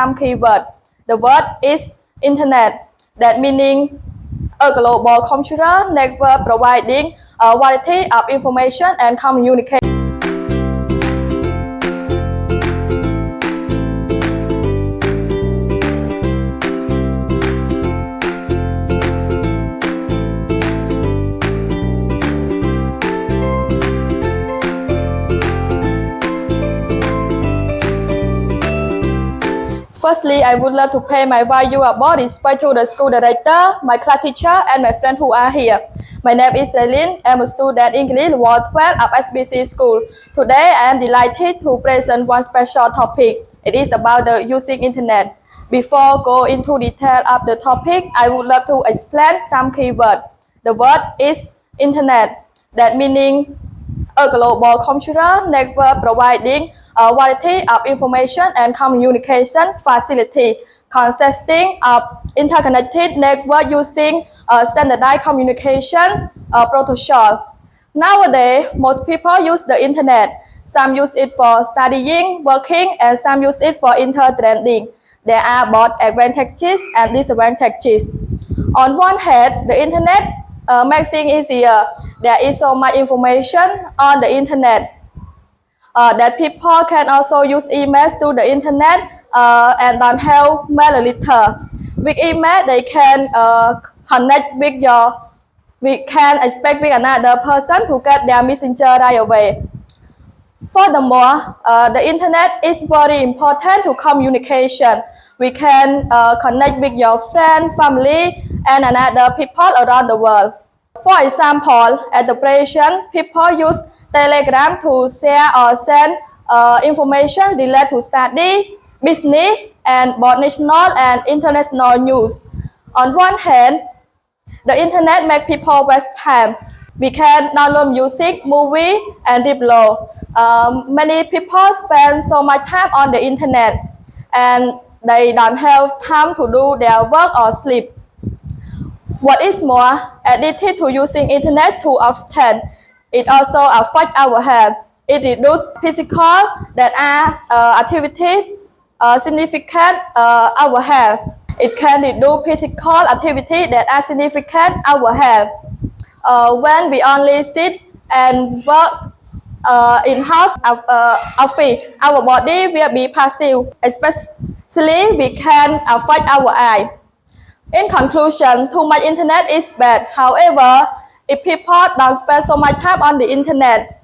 some keyword. The word is internet. That meaning a global computer network providing a variety of information and communication. Firstly, I would love to pay my valuable respect to the school director, my class teacher, and my friends who are here. My name is Raylin. I'm a student in English Ward 12 of SBC School. Today, I am delighted to present one special topic. It is about the using internet. Before going into detail of the topic, I would love to explain some keyword. The word is internet. That meaning a global computer network providing a variety of information and communication facility consisting of interconnected network using a standardized communication protocol. Nowadays, most people use the internet. Some use it for studying, working, and some use it for entertaining. There are both advantages and disadvantages. On one hand, the internet makes things easier. There is so much information on the internet that people can also use emails to the internet and don't have mail a little. With email, they can connect with we can expect with another person to get their messenger right away. Furthermore, the internet is very important to communication. We can connect with your friend, family, and another people around the world. For example, at the present, people use Telegram to share or send information related to study, business, and both national and international news. On one hand, the internet makes people waste time. We can download music, movie, and upload. Many people spend so much time on the internet, and they don't have time to do their work or sleep. What is more, addicted to using internet too often, it also affects our health. It reduces physical that are activities significant our health. It can reduce physical activity that are significant our health. When we only sit and work in house office, our body will be passive, especially we can affect our eye. In conclusion, too much internet is bad. However, if people don't spend so much time on the internet,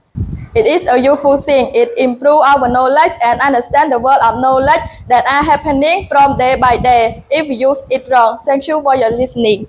it is a useful thing. It improves our knowledge and understand the world of knowledge that are happening from day by day. If we use it wrong, thank you for your listening.